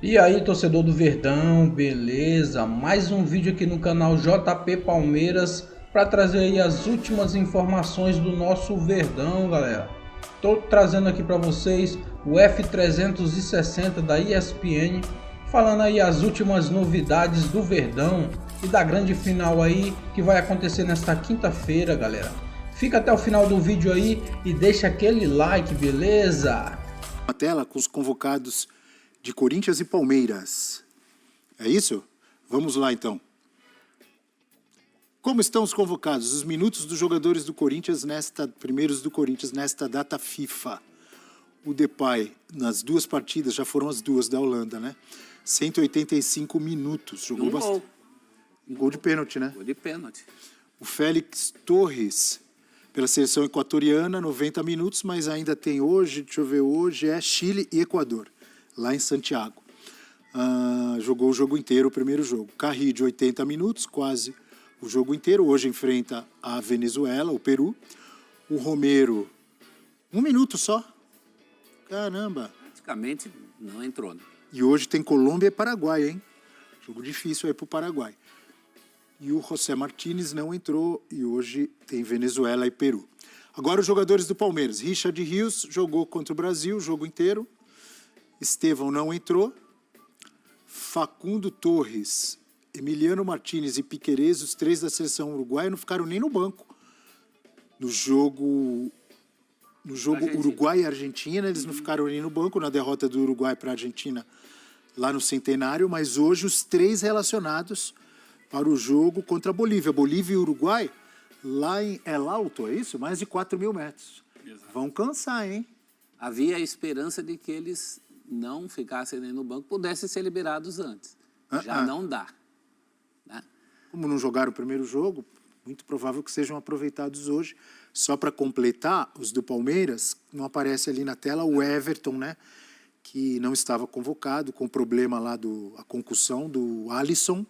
E aí, torcedor do Verdão, beleza? Mais um vídeo aqui no canal JP Palmeiras para trazer aí as últimas informações do nosso Verdão, galera. Tô trazendo aqui para vocês o F360 da ESPN, falando aí as últimas novidades do Verdão e da grande final aí que vai acontecer nesta quinta-feira, galera. Fica até o final do vídeo aí e deixa aquele like, beleza? A tela com os convocados de Corinthians e Palmeiras. É isso? Vamos lá, então. Como estão os convocados? Os minutos dos jogadores do Corinthians primeiros do Corinthians nesta data FIFA. O Depay, nas duas partidas, já foram as duas da Holanda, né? 185 minutos. Jogou bastante. Um gol de pênalti, né? Gol de pênalti. O Félix Torres, pela seleção equatoriana, 90 minutos, mas ainda tem hoje, deixa eu ver, hoje é Chile e Equador, lá em Santiago. Jogou o jogo inteiro, o primeiro jogo. Carrillo, 80 minutos, quase o jogo inteiro. Hoje enfrenta a Venezuela, o Peru. O Romero, 1 minuto só. Caramba. Praticamente não entrou, né? E hoje tem Colômbia e Paraguai, hein? Jogo difícil aí pro Paraguai. E o José Martínez não entrou e hoje tem Venezuela e Peru. Agora os jogadores do Palmeiras. Richard Rios jogou contra o Brasil o jogo inteiro. Estevão não entrou. Facundo Torres, Emiliano Martínez e Piquerez, os três da seleção uruguaia, não ficaram nem no banco. No jogo Uruguai e Argentina, eles não ficaram nem no banco na derrota do Uruguai para a Argentina lá no Centenário, mas hoje os três relacionados para o jogo contra a Bolívia. Bolívia e Uruguai, lá em El Alto, é isso? Mais de 4 mil metros. Exato. Vão cansar, hein? Havia a esperança de que eles não ficassem nem no banco, pudessem ser liberados antes. Já não dá. Né? Como não jogaram o primeiro jogo, muito provável que sejam aproveitados hoje. Só para completar, os do Palmeiras, não aparece ali na tela o Everton, né? Que não estava convocado, com o problema lá a concussão do Alisson.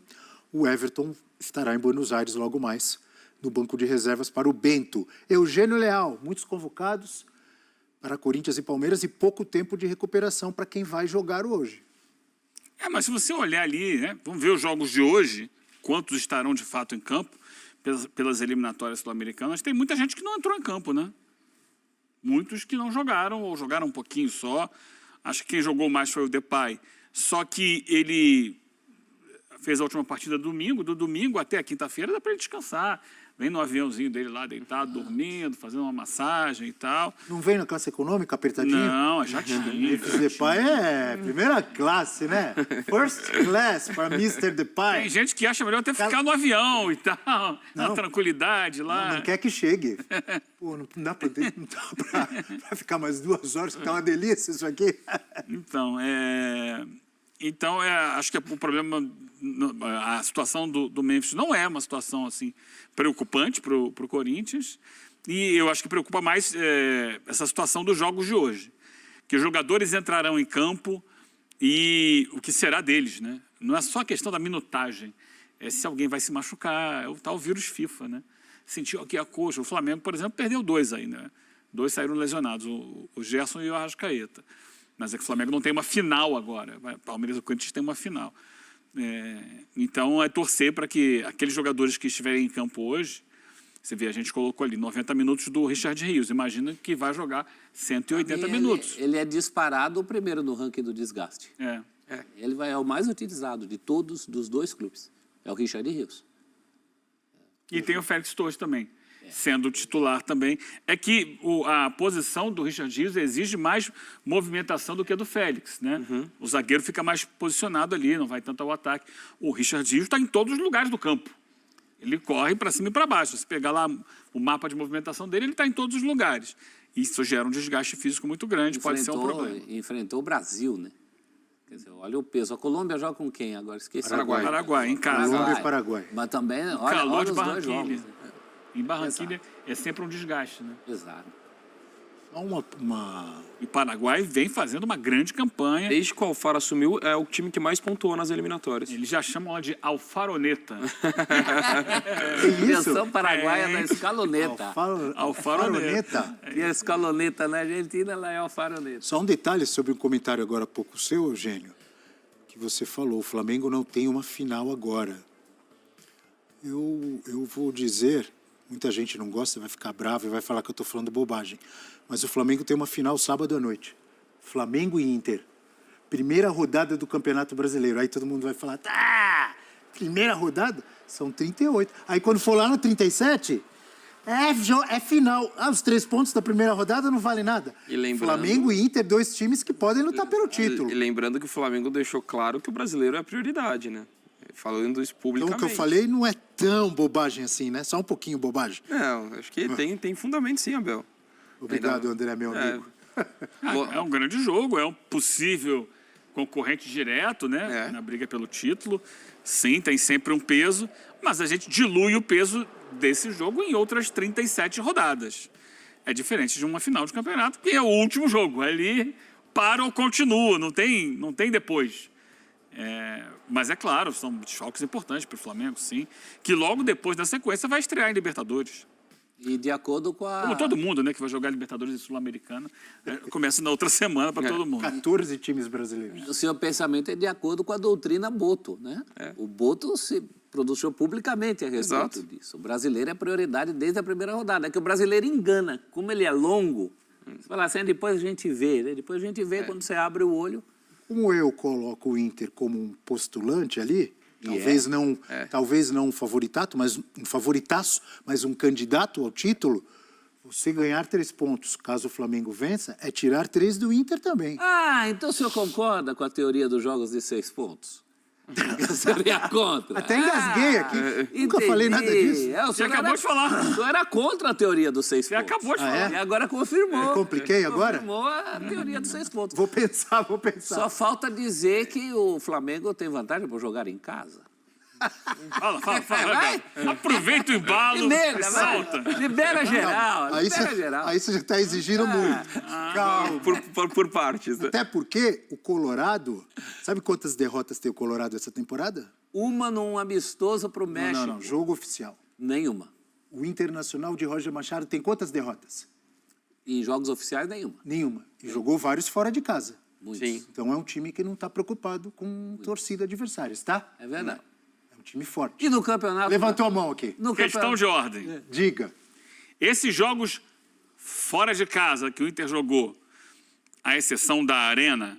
O Everton estará em Buenos Aires logo mais, no banco de reservas para o Bento. Eugênio Leal, muitos convocados para Corinthians e Palmeiras e pouco tempo de recuperação para quem vai jogar hoje. Mas se você olhar ali, né, vamos ver os jogos de hoje, quantos estarão de fato em campo, pelas eliminatórias sul-americanas, tem muita gente que não entrou em campo, né? Muitos que não jogaram, ou jogaram um pouquinho só. Acho que quem jogou mais foi o Depay. Só que ele fez a última partida domingo, do domingo até a quinta-feira dá para ele descansar. Vem no aviãozinho dele lá, deitado, dormindo, fazendo uma massagem e tal. Não vem na classe econômica, apertadinho? Não, é chatinho. Esse Depay é primeira classe, né? First class para Mr. Depay. Tem gente que acha melhor até ficar no avião e tal, na tranquilidade lá. Não quer que chegue. Pô, não dá para ficar mais 2 horas, que tá uma delícia isso aqui. Então, acho que o problema, a situação do Memphis não é uma situação assim preocupante para o Corinthians, e eu acho que preocupa mais essa situação dos jogos de hoje, que os jogadores entrarão em campo e o que será deles, né? Não é só a questão da minutagem, é se alguém vai se machucar, é o tal vírus FIFA, né? Sentiu aqui a coxa, o Flamengo, por exemplo, perdeu 2 aí, né? 2 saíram lesionados, o Gerson e o Arrascaeta. Mas é que o Flamengo não tem uma final agora. O Palmeiras e o Corinthians tem uma final. Então, é torcer para que aqueles jogadores que estiverem em campo hoje, você vê, a gente colocou ali 90 minutos do Richard Rios. Imagina que vai jogar 180 minutos. Ele é disparado o primeiro no ranking do desgaste. Ele é o mais utilizado de todos, dos 2 clubes. É o Richard Rios. E tem o Félix Torres também, sendo titular também. É que a posição do Richard Rios exige mais movimentação do que a do Félix, né? O zagueiro fica mais posicionado ali, não vai tanto ao ataque. O Richard Rios está em todos os lugares do campo. Ele corre para cima e para baixo. Se pegar lá o mapa de movimentação dele, ele está em todos os lugares. Isso gera um desgaste físico muito grande, pode ser um problema. Enfrentou o Brasil, né? Quer dizer, olha o peso. A Colômbia joga com quem agora? Esqueci. Paraguai, em casa. Colômbia e Paraguai. Mas também, calor de os dois Barranquilha. jogos, né? Em Barranquilha é sempre um desgaste, né? Exato. E o Paraguai vem fazendo uma grande campanha. Desde que o Alfaro assumiu, é o time que mais pontuou nas eliminatórias. Eles já chamam ela de alfaroneta. Versão paraguaia da escaloneta. Alfaroneta. E a escaloneta na Argentina, ela é alfaroneta. Só um detalhe sobre um comentário agora há pouco seu, Eugênio, que você falou. O Flamengo não tem uma final agora. Eu vou dizer, muita gente não gosta, vai ficar bravo e vai falar que eu estou falando bobagem. Mas o Flamengo tem uma final sábado à noite. Flamengo e Inter. Primeira rodada do Campeonato Brasileiro. Aí todo mundo vai falar, tá, primeira rodada? São 38. Aí quando for lá no 37, é final. Os 3 pontos da primeira rodada não valem nada. E lembrando... Flamengo e Inter, 2 times que podem lutar pelo título. E lembrando que o Flamengo deixou claro que o brasileiro é a prioridade, né? Falando isso publicamente. Então o que eu falei não é tão bobagem assim, né? Só um pouquinho bobagem. Não, acho que tem fundamento sim, Abel. Obrigado, André, meu amigo. É um grande jogo, é um possível concorrente direto, né? Na briga pelo título. Sim, tem sempre um peso, mas a gente dilui o peso desse jogo em outras 37 rodadas. É diferente de uma final de campeonato, que é o último jogo. Ali para ou continua, não tem depois. Mas é claro, são desfalques importantes para o Flamengo, sim. Que logo depois, na sequência, vai estrear em Libertadores. E de acordo com a... Como todo mundo, né, que vai jogar Libertadores e Sul-Americana, começa na outra semana para todo mundo. 14 times brasileiros. O seu pensamento é de acordo com a doutrina Boto, né? O Boto se pronunciou publicamente a respeito disso. O brasileiro é prioridade desde a primeira rodada. É que o brasileiro engana. Como ele é longo, você fala assim, depois a gente vê, né? Depois a gente vê quando você abre o olho. Como eu coloco o Inter como um postulante ali, talvez não um favoritato, mas um favoritaço, mas um candidato ao título, você ganhar 3 pontos, caso o Flamengo vença, é tirar 3 do Inter também. Ah, então o senhor concorda com a teoria dos jogos de 6 pontos? Seria contra. Até engasguei aqui. Nunca falei nada disso. Você acabou de falar. O senhor era contra a teoria dos 6 pontos. Você acabou de falar. E agora confirmou. Compliquei agora? Confirmou a teoria dos 6 pontos. Vou pensar. Só falta dizer que o Flamengo tem vantagem por jogar em casa. Fala. Aproveita o embalo e salta. Libera geral. Aí você já está exigindo muito. Calma. Por partes. Né? Até porque o Colorado... Sabe quantas derrotas tem o Colorado essa temporada? Uma num amistoso pro México. Não. Jogo oficial. Nenhuma. O Internacional de Roger Machado tem quantas derrotas? Em jogos oficiais, nenhuma. Nenhuma. E jogou vários fora de casa. Muitos. Sim. Então é um time que não está preocupado com torcida adversária, tá? É verdade. É um time forte. E no campeonato... Levantou a mão aqui. Questão de ordem. Diga. Esses jogos fora de casa que o Inter jogou, à exceção da Arena,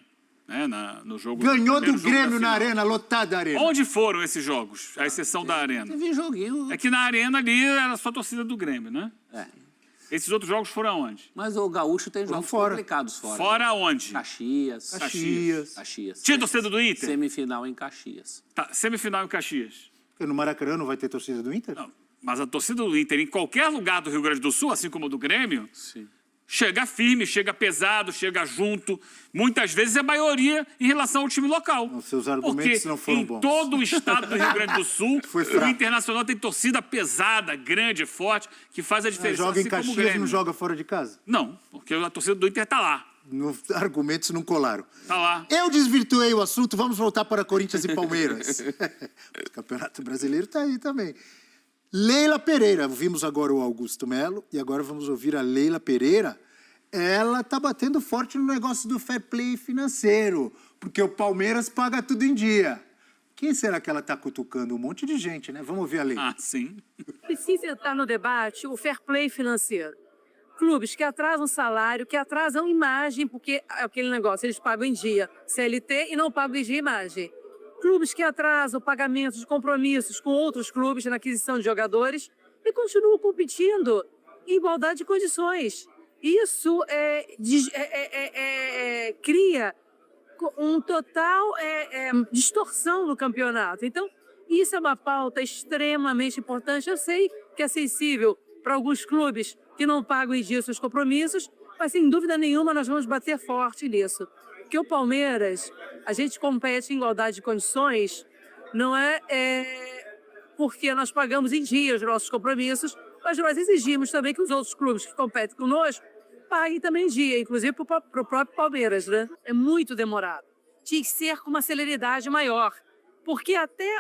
né, no jogo... Ganhou do jogo Grêmio na Arena, lotada a Arena. Onde foram esses jogos, à exceção da Arena? Teve joguinho. É que na Arena ali era só a torcida do Grêmio, né? É. Esses outros jogos foram aonde? Mas o Gaúcho tem jogos complicados fora. Fora aonde? Caxias. Tinha torcida do Inter? Semifinal em Caxias. Tá, semifinal em Caxias. Porque no Maracanã não vai ter torcida do Inter? Não, mas a torcida do Inter, em qualquer lugar do Rio Grande do Sul, assim como a do Grêmio, chega firme, chega pesado, chega junto. Muitas vezes é maioria em relação ao time local. Os seus argumentos não foram bons. Em todo o estado do Rio Grande do Sul, o Internacional tem torcida pesada, grande, forte, que faz a diferença. Joga assim em Caxias como o e não joga fora de casa? Não, porque a torcida do Inter está lá. Argumentos não colaram. Tá lá. Eu desvirtuei o assunto, vamos voltar para Corinthians e Palmeiras. O Campeonato Brasileiro está aí também. Leila Pereira, vimos agora o Augusto Melo e agora vamos ouvir a Leila Pereira. Ela está batendo forte no negócio do fair play financeiro, porque o Palmeiras paga tudo em dia. Quem será que ela está cutucando? Um monte de gente, né? Vamos ouvir a Leila. Ah, sim. Precisa entrar no debate o fair play financeiro. Clubes que atrasam salário, que atrasam imagem, porque é aquele negócio, eles pagam em dia CLT e não pagam em dia imagem. Clubes que atrasam o pagamento de compromissos com outros clubes na aquisição de jogadores e continuam competindo em igualdade de condições. Isso cria um total distorção no campeonato. Então, isso é uma pauta extremamente importante. Eu sei que é sensível para alguns clubes que não pagam em dia seus compromissos, mas, sem dúvida nenhuma, nós vamos bater forte nisso. Porque o Palmeiras, a gente compete em igualdade de condições, não é porque nós pagamos em dia os nossos compromissos, mas nós exigimos também que os outros clubes que competem conosco paguem também em dia, inclusive para o próprio Palmeiras, né? É muito demorado. Tinha que ser com uma celeridade maior, porque até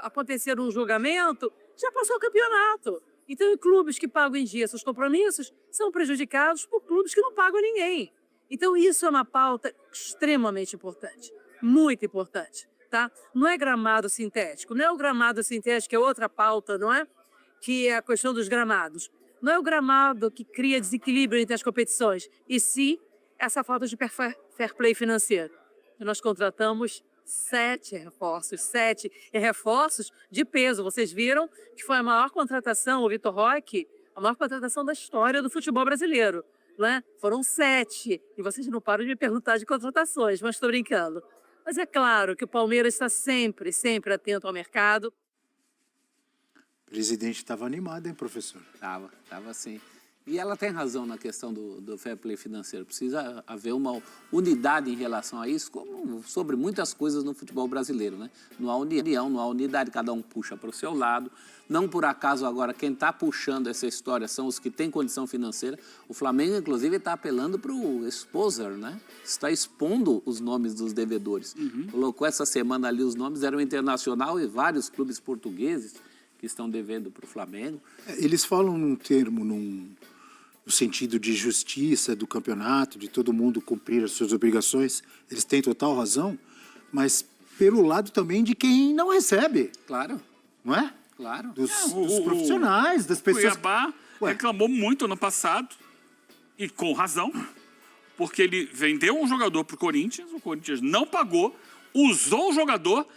acontecer um julgamento, já passou o campeonato. Então, clubes que pagam em dia seus compromissos são prejudicados por clubes que não pagam ninguém. Então, isso é uma pauta extremamente importante, muito importante, tá? Não é gramado sintético, não é o gramado sintético, é outra pauta, não é? Que é a questão dos gramados. Não é o gramado que cria desequilíbrio entre as competições, e sim essa falta de fair play financeiro. Nós contratamos 7 reforços de peso. Vocês viram que foi a maior contratação, o Vitor Roque, a maior contratação da história do futebol brasileiro. Né? Foram 7. E vocês não param de me perguntar de contratações, mas estou brincando. Mas é claro que o Palmeiras está sempre, sempre atento ao mercado. O presidente estava animado, hein, professor? Estava sim. E ela tem razão na questão do fair play financeiro. Precisa haver uma unidade em relação a isso, como sobre muitas coisas no futebol brasileiro, né? Não há união, não há unidade, cada um puxa para o seu lado. Não por acaso agora quem está puxando essa história são os que têm condição financeira. O Flamengo, inclusive, está apelando para o exposer, né? Está expondo os nomes dos devedores. Colocou essa semana ali os nomes, era o Internacional e vários clubes portugueses que estão devendo para o Flamengo. Eles falam num termo, no sentido de justiça do campeonato, de todo mundo cumprir as suas obrigações. Eles têm total razão, mas pelo lado também de quem não recebe. Claro. Não é? Claro. Dos profissionais, das pessoas. O Cuiabá reclamou muito ano passado, e com razão, porque ele vendeu um jogador para o Corinthians não pagou, usou o jogador,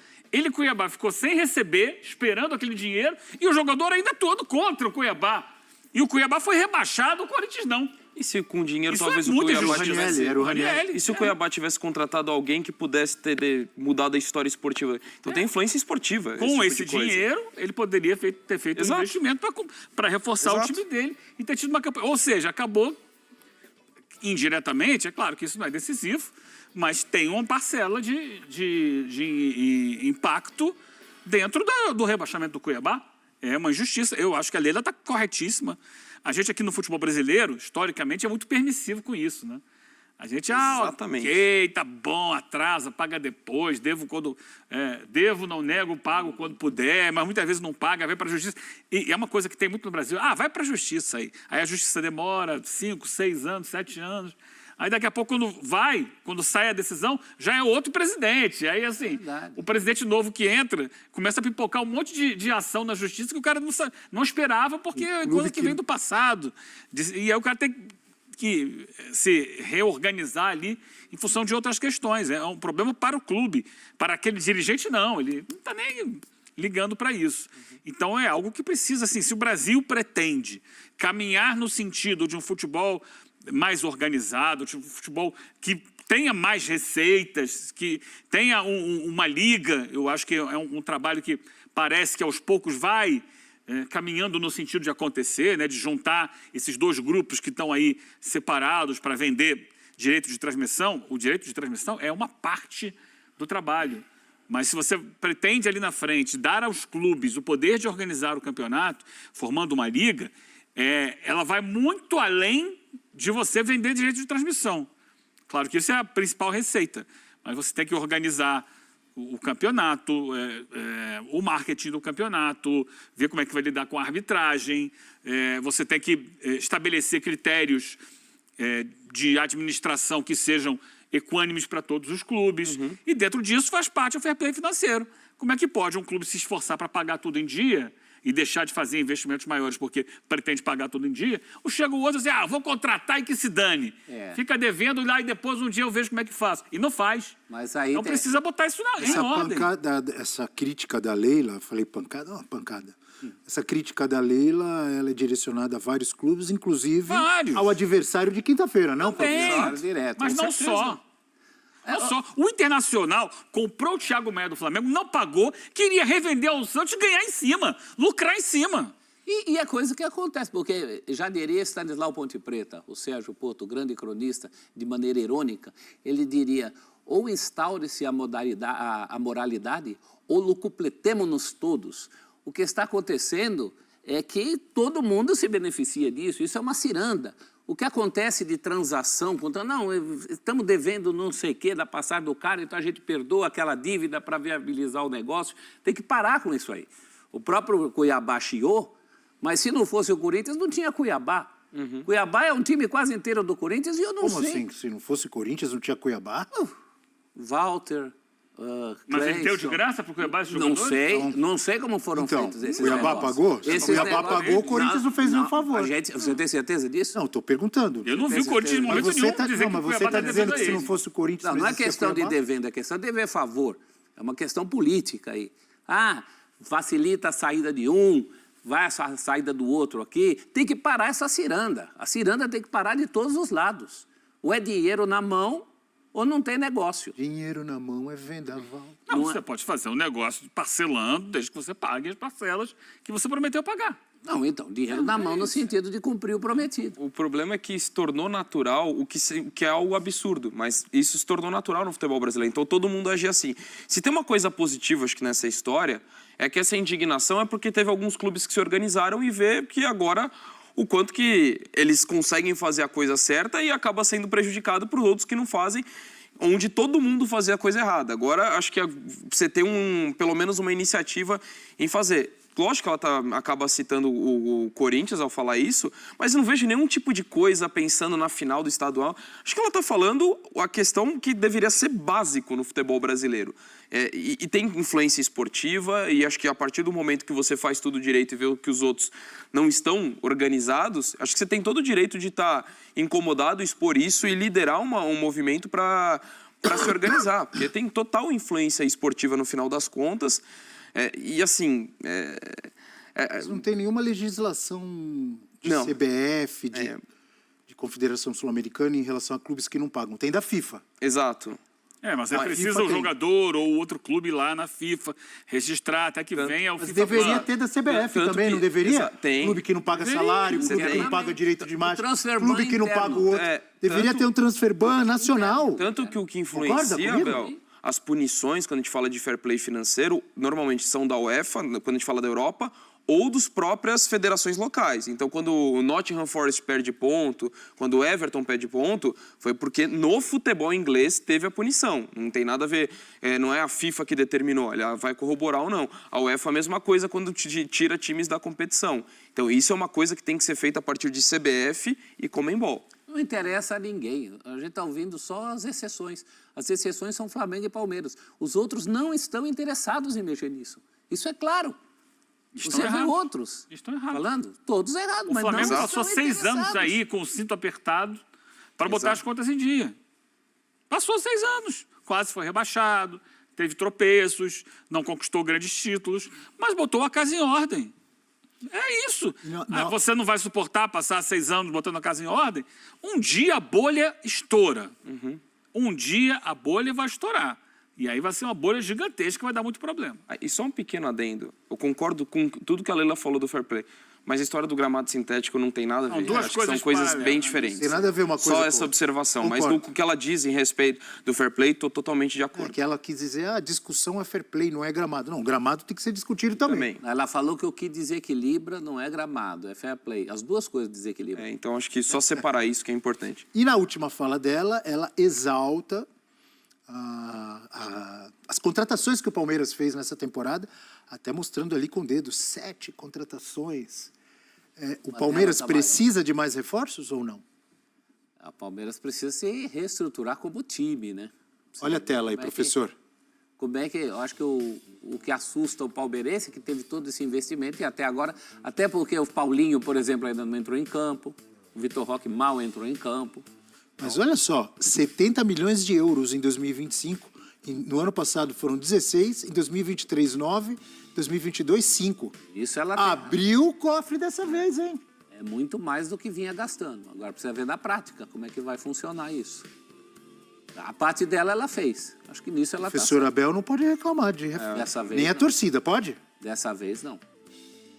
Cuiabá ficou sem receber, esperando aquele dinheiro, e o jogador ainda todo contra o Cuiabá. E o Cuiabá foi rebaixado, o Corinthians não. E se com dinheiro Isso talvez é o muito Cuiabá injusto. tivesse... Era o Ranieri. E se o Cuiabá tivesse contratado alguém que pudesse ter mudado a história esportiva? Então tem influência esportiva. Com esse esse tipo de coisa. dinheiro, ele poderia ter feito um investimento para reforçar o time dele e ter tido uma campanha. Ou seja, acabou indiretamente, é claro que isso não é decisivo, mas tem uma parcela de impacto dentro do rebaixamento do Cuiabá. É uma injustiça. Eu acho que a Leila está corretíssima. A gente aqui no futebol brasileiro, historicamente, é muito permissivo com isso, né? A gente, Exatamente. Ok, tá bom, atrasa, paga depois, devo quando... devo, não nego, pago quando puder, mas muitas vezes não paga, vai para a justiça. E é uma coisa que tem muito no Brasil. Vai para a justiça aí. Aí a justiça demora 5, 6 anos, 7 anos. Aí daqui a pouco, quando sai a decisão, já é outro presidente. Aí, assim, o presidente novo que entra, começa a pipocar um monte de ação na justiça que o cara não esperava, porque é coisa que vem do passado. E aí o cara tem que se reorganizar ali em função de outras questões. É um problema para o clube. Para aquele dirigente, não. Ele não está nem ligando para isso. Então, é algo que precisa, assim, se o Brasil pretende caminhar no sentido de um futebol mais organizado, de um futebol que tenha mais receitas, que tenha uma liga, eu acho que é um trabalho que parece que aos poucos vai caminhando no sentido de acontecer, né, de juntar esses dois grupos que estão aí separados para vender direito de transmissão. O direito de transmissão é uma parte do trabalho. Mas se você pretende ali na frente dar aos clubes o poder de organizar o campeonato, formando uma liga, ela vai muito além de você vender direito de transmissão. Claro que isso é a principal receita, mas você tem que organizar o campeonato, o marketing do campeonato, ver como é que vai lidar com a arbitragem, você tem que estabelecer critérios de administração que sejam equânimes para todos os clubes, e dentro disso faz parte o fair play financeiro. Como é que pode um clube se esforçar para pagar tudo em dia e deixar de fazer investimentos maiores porque pretende pagar tudo em dia? Ou chega o outro e diz, vou contratar e que se dane. Fica devendo lá e depois um dia eu vejo como é que faço. E não faz. Mas aí então precisa botar isso em ordem. Essa crítica da Leila, falei pancada, pancada. Essa crítica da Leila, ela é direcionada a vários clubes, inclusive ao adversário de quinta-feira, não? Direto. Mas não só. Não só. O Internacional comprou o Thiago Maia do Flamengo, não pagou, queria revender ao Santos e ganhar em cima, lucrar em cima. E é coisa que acontece, porque já diria Stanislau Ponte Preta, o Sérgio Porto, grande cronista, de maneira irônica, ele diria, ou instaure-se a moralidade, ou lucupletemo-nos todos. O que está acontecendo é que todo mundo se beneficia disso, isso é uma ciranda. O que acontece de transação, não, estamos devendo não sei o quê da passagem do cara, então a gente perdoa aquela dívida para viabilizar o negócio, tem que parar com isso aí. O próprio Cuiabá chiou, mas se não fosse o Corinthians, não tinha Cuiabá. Cuiabá é um time quase inteiro do Corinthians e eu não Como sei. assim? Se não fosse Corinthians, não tinha Cuiabá? Walter, Mas ele deu de Cleison. graça pro Cuiabá esse Não jogador? sei, não sei como foram Então, feitos esses Cuiabá negócios. pagou? Se Esses Cuiabá negócios- pagou, o Corinthians não fez nenhum favor. Você tem certeza disso? Não, estou perguntando. Eu não vi o Corinthians em Mas momento você nenhum está dizer que o Cuiabá tá dizendo devendo que se a não ele. fosse o Corinthians... Não é existia questão de Cuiabá? devendo, é questão de dever favor. É uma questão política aí. Ah, facilita a saída de um, vai a saída do outro aqui. Tem que parar essa ciranda. A ciranda tem que parar de todos os lados. Ou é dinheiro na mão, ou não tem negócio. Dinheiro na mão é vendaval. Não, você pode fazer um negócio parcelando, desde que você pague as parcelas que você prometeu pagar. Não, então, dinheiro na mão no sentido de cumprir o prometido. O problema é que se tornou natural o que é algo absurdo, mas isso se tornou natural no futebol brasileiro. Então todo mundo age assim. Se tem uma coisa positiva, acho que nessa história, é que essa indignação é porque teve alguns clubes que se organizaram e vê que agora o quanto que eles conseguem fazer a coisa certa e acaba sendo prejudicado por outros que não fazem, onde todo mundo fazia a coisa errada. Agora, acho que você tem pelo menos uma iniciativa em fazer. Lógico que ela acaba citando o Corinthians ao falar isso, mas eu não vejo nenhum tipo de coisa pensando na final do estadual. Acho que ela está falando a questão que deveria ser básico no futebol brasileiro. E tem influência esportiva, e acho que a partir do momento que você faz tudo direito e vê que os outros não estão organizados, acho que você tem todo o direito de estar incomodado, expor isso e liderar um movimento para se organizar, porque tem total influência esportiva no final das contas. E assim... Mas não tem nenhuma legislação de Não. CBF, de Confederação Sul-Americana em relação a clubes que não pagam. Tem da FIFA. Exato. Mas é A preciso FIFA o tem. jogador ou outro clube lá na FIFA registrar até que venha o Mas FIFA deveria Plus. ter da CBF Tanto também, que- não deveria? Tem. Clube que não paga Deveria, salário, você clube que tem. não paga direito de imagem, transfer clube ban que não interno. paga o outro. Deveria Tanto- ter um transfer ban nacional. Tanto que o que Concorda influencia, comigo? Bel, as punições, quando a gente fala de fair play financeiro, normalmente são da UEFA, quando a gente fala da Europa, ou dos próprias federações locais. Então, quando o Nottingham Forest perde ponto, quando o Everton perde ponto, foi porque no futebol inglês teve a punição. Não tem nada a ver, não é a FIFA que determinou, ela vai corroborar ou não. A UEFA é a mesma coisa quando tira times da competição. Então, isso é uma coisa que tem que ser feita a partir de CBF e Conmebol. Não interessa a ninguém. A gente está ouvindo só as exceções. As exceções são Flamengo e Palmeiras. Os outros não estão interessados em mexer nisso. Isso é claro. Estão Você vê errados. outros Estão errados. falando, todos errados, O mas Flamengo não passou estão 6 anos interessados. aí com o cinto apertado para botar as contas em dia. Passou 6 anos. Quase foi rebaixado, teve tropeços, não conquistou grandes títulos, mas botou a casa em ordem. É isso. Você não vai suportar passar 6 anos botando a casa em ordem? Um dia a bolha estoura. Um dia a bolha vai estourar. E aí vai ser uma bolha gigantesca que vai dar muito problema. E só um pequeno adendo. Eu concordo com tudo que a Leila falou do fair play, mas a história do gramado sintético não tem nada a ver. Não, duas Acho que são coisas coisas paralelas, bem né? diferentes. Tem nada a ver uma coisa Só com essa outra. observação. Mas Concordo. no que ela diz em respeito do fair play, estou totalmente de É acordo. que ela quis dizer, a discussão é fair play, não é gramado. Não, gramado tem que ser discutido também. Ela falou que o que desequilibra não é gramado, é fair play. As duas coisas desequilibram. Então, acho que só separar isso que é importante. E na última fala dela, ela exalta as contratações que o Palmeiras fez nessa temporada, até mostrando ali com o dedo, 7 contratações. O Palmeiras tá precisa de mais reforços ou não? A Palmeiras precisa se reestruturar como time, né? Precisa Olha a ver tela aí, como é que- professor. Como é que... Eu acho que o que assusta o palmeirense é que teve todo esse investimento e até agora... Até porque o Paulinho, por exemplo, ainda não entrou em campo. O Vitor Roque mal entrou em campo. Mas olha só, 70 milhões de euros em 2025. No ano passado foram 16, em 2023, 9, 2022, 5. Isso ela tem. Abriu o cofre dessa vez, hein? É muito mais do que vinha gastando. Agora precisa ver na prática como é que vai funcionar isso. A parte dela ela fez. Acho que nisso ela O professor Abel não pode reclamar de reforço. Dessa vez Nem a não. torcida, pode? Dessa vez não.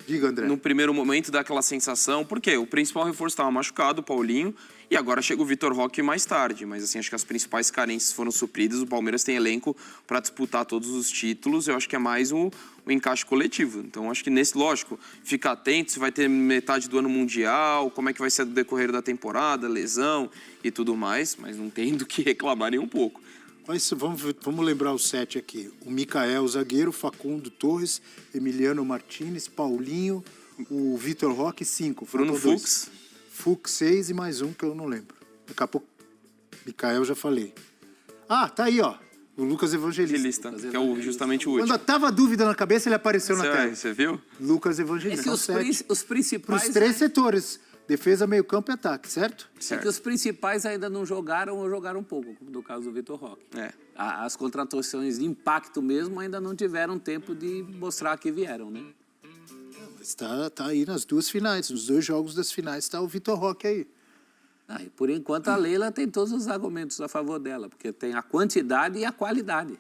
Diga, André. No primeiro momento dá aquela sensação, porque o principal reforço estava machucado, o Paulinho, e agora chega o Vitor Roque mais tarde. Mas assim, acho que as principais carências foram supridas, o Palmeiras tem elenco para disputar todos os títulos, eu acho que é mais um encaixe coletivo. Então acho que nesse, lógico, fica atento se vai ter metade do ano mundial, como é que vai ser o decorrer da temporada, lesão e tudo mais, mas não tem do que reclamar nem um pouco. Mas vamos lembrar os 7 aqui. O Micael, o zagueiro, Facundo Torres, Emiliano Martínez, Paulinho, o Vitor Roque, 5. Bruno Faltam 2. Fux. Fux 6 e mais um que eu não lembro. Daqui a pouco, Mikael já falei. Ah, tá aí, ó. O Lucas Evangelista. Que é justamente o último. Quando tava dúvida na cabeça, ele apareceu na tela. Você viu? Lucas Evangelista. Os principais... Para os 3 setores. Defesa, meio campo e ataque, certo? É que os principais ainda não jogaram ou jogaram pouco, como no caso do Vitor Roque. As contratações de impacto mesmo ainda não tiveram tempo de mostrar que vieram, né? Mas tá aí nas 2 finais, nos 2 jogos das finais, tá o Vitor Roque aí. E por enquanto a Leila tem todos os argumentos a favor dela, porque tem a quantidade e a qualidade.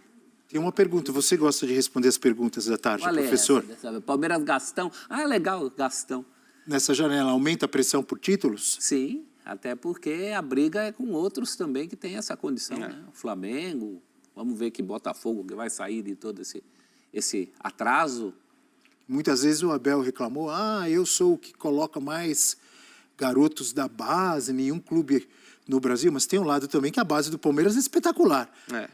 Tem uma pergunta, você gosta de responder as perguntas da tarde, Qual professor? É essa? Palmeiras Gastão. Legal, Gastão. Nessa janela, aumenta a pressão por títulos? Sim, até porque a briga é com outros também que tem essa condição, né? O Flamengo, vamos ver que Botafogo que vai sair de todo esse atraso. Muitas vezes o Abel reclamou, eu sou o que coloca mais garotos da base, nenhum clube no Brasil, mas tem um lado também que a base do Palmeiras é espetacular.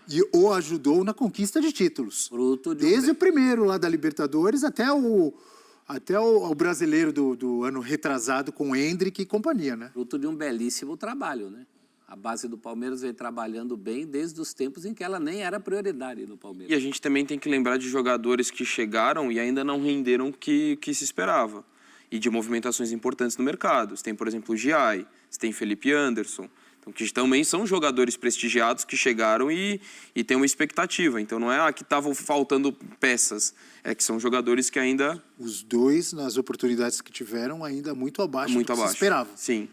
E o ajudou na conquista de títulos. Desde o primeiro lá da Libertadores até o brasileiro do ano retrasado com Hendrick e companhia, né? Fruto de um belíssimo trabalho, né? A base do Palmeiras vem trabalhando bem desde os tempos em que ela nem era prioridade no Palmeiras. E a gente também tem que lembrar de jogadores que chegaram e ainda não renderam o que se esperava. E de movimentações importantes no mercado. Você tem, por exemplo, o Giai, você tem Felipe Anderson, então, que também são jogadores prestigiados que chegaram e tem uma expectativa. Então, não é que estavam faltando peças, é que são jogadores que ainda... Os dois, nas oportunidades que tiveram, ainda muito abaixo do que se esperava. Sim.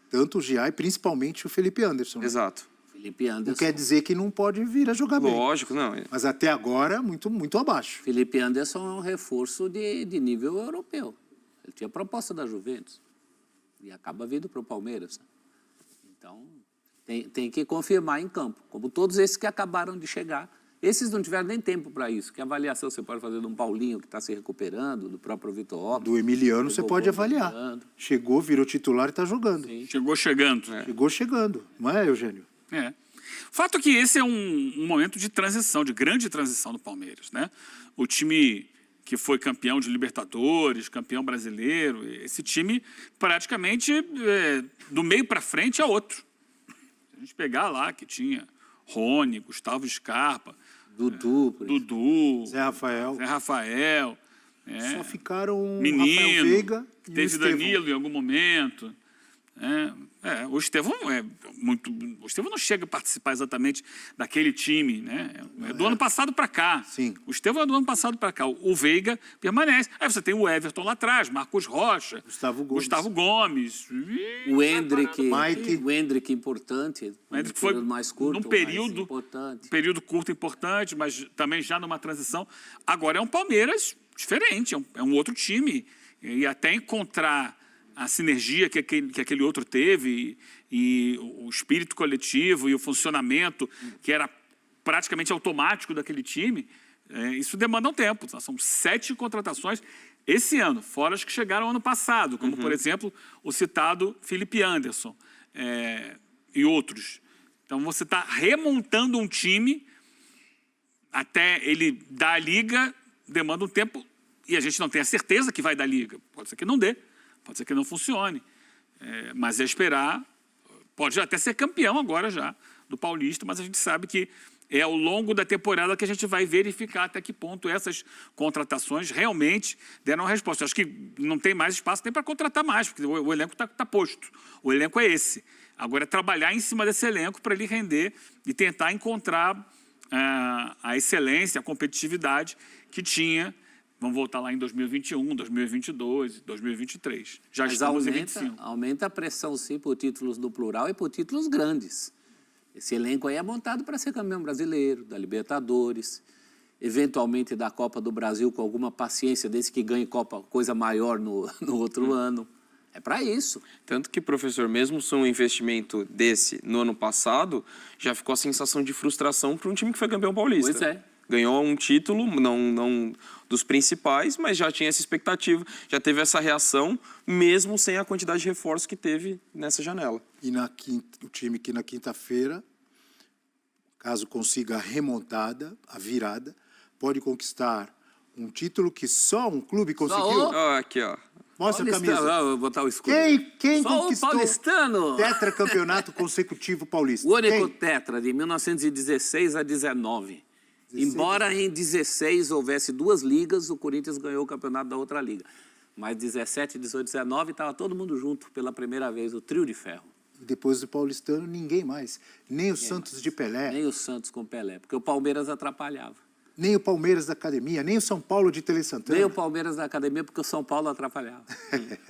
Tanto o Giai, principalmente o Felipe Anderson. Né? Exato. Felipe Anderson. Não quer dizer que não pode vir a jogar bem. Lógico, não. Mas até agora, muito, muito abaixo. Felipe Anderson é um reforço de nível europeu. Ele tinha proposta da Juventus e acaba vindo para o Palmeiras. Então, tem que confirmar em campo, como todos esses que acabaram de chegar. Esses não tiveram nem tempo para isso. Que avaliação você pode fazer de um Paulinho que está se recuperando, do próprio Vitor Roque? Do Emiliano você pode avaliar. Chegou, virou titular e está jogando. Sim. Chegou chegando. Chegou chegando, não é, Eugênio? Fato é que esse é um momento de transição, de grande transição do Palmeiras, né? O time que foi campeão de Libertadores, campeão brasileiro, esse time praticamente do meio para frente é outro. Se a gente pegar lá que tinha Rony, Gustavo Scarpa, Dudu, Zé Rafael. Só ficaram Menino, Rafael Veiga e teve Danilo em algum momento. O Estevão o Estevão não chega a participar exatamente daquele time, né? É do ano passado para cá. Sim. O Estevão é do ano passado para cá. O Veiga permanece. Aí você tem o Everton lá atrás, Marcos Rocha, Gustavo Gomes, o Hendrick, Mike. o Hendrick importante. O Hendrick foi mais curto, num período curto importante, mas também já numa transição. Agora é um Palmeiras diferente, é um outro time. E até encontrar a sinergia que aquele outro teve e o espírito coletivo e o funcionamento que era praticamente automático daquele time, isso demanda um tempo. São 7 contratações esse ano, fora as que chegaram ano passado, como, por exemplo, o citado Felipe Anderson e outros. Então, você está remontando um time até ele dar a liga, demanda um tempo e a gente não tem a certeza que vai dar liga. Pode ser que não dê. Pode ser que não funcione, mas é esperar, pode até ser campeão agora já do Paulista, mas a gente sabe que é ao longo da temporada que a gente vai verificar até que ponto essas contratações realmente deram resposta. Acho que não tem mais espaço nem para contratar mais, porque o elenco está posto, o elenco é esse. Agora é trabalhar em cima desse elenco para ele render e tentar encontrar a excelência, a competitividade que tinha. Vamos voltar lá em 2021, 2022, 2023. Já Mas estamos em 25. Aumenta a pressão, sim, por títulos no plural e por títulos grandes. Esse elenco aí é montado para ser campeão brasileiro, da Libertadores, eventualmente da Copa do Brasil, com alguma paciência, desde que ganhe coisa maior no outro ano. É para isso. Tanto que, professor, mesmo sem um investimento desse no ano passado, já ficou a sensação de frustração para um time que foi campeão paulista. Pois é. Ganhou um título, não dos principais, mas já tinha essa expectativa, já teve essa reação, mesmo sem a quantidade de reforços que teve nessa janela. E o time que na quinta-feira, caso consiga a remontada, a virada, pode conquistar Um título que só um clube conseguiu. Ó, aqui, ó. Mostra a camisa. Paulistano, vou botar o escudo. Quem Só conquistou o paulistano. tetracampeonato consecutivo paulista? O único Quem? tetra, de 1916 a 19. Embora em 16 houvesse 2 ligas, o Corinthians ganhou o campeonato da outra liga. Mas 17, 18, 19 estava todo mundo junto pela primeira vez, o trio de ferro. E depois do paulistano, ninguém mais. Nem o Santos de Pelé, Nem o Santos com Pelé, porque o Palmeiras atrapalhava. nem o Palmeiras da Academia, nem o São Paulo de Tele Santana. Nem o Palmeiras da Academia, porque o São Paulo atrapalhava.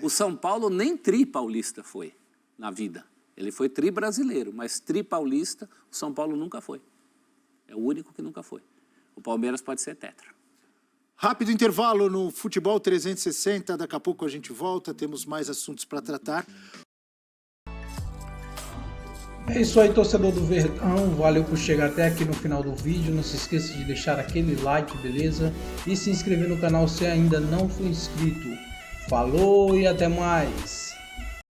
O São Paulo nem tri-paulista foi na vida. Ele foi tri-brasileiro, mas tri-paulista o São Paulo nunca foi. É o único que nunca foi. O Palmeiras pode ser tetra. Rápido intervalo no Futebol 360. Daqui a pouco a gente volta, temos mais assuntos para tratar. É isso aí, torcedor do Verdão, valeu por chegar até aqui no final do vídeo, não se esqueça de deixar aquele like, beleza? E se inscrever no canal se ainda não for inscrito. Falou e até mais!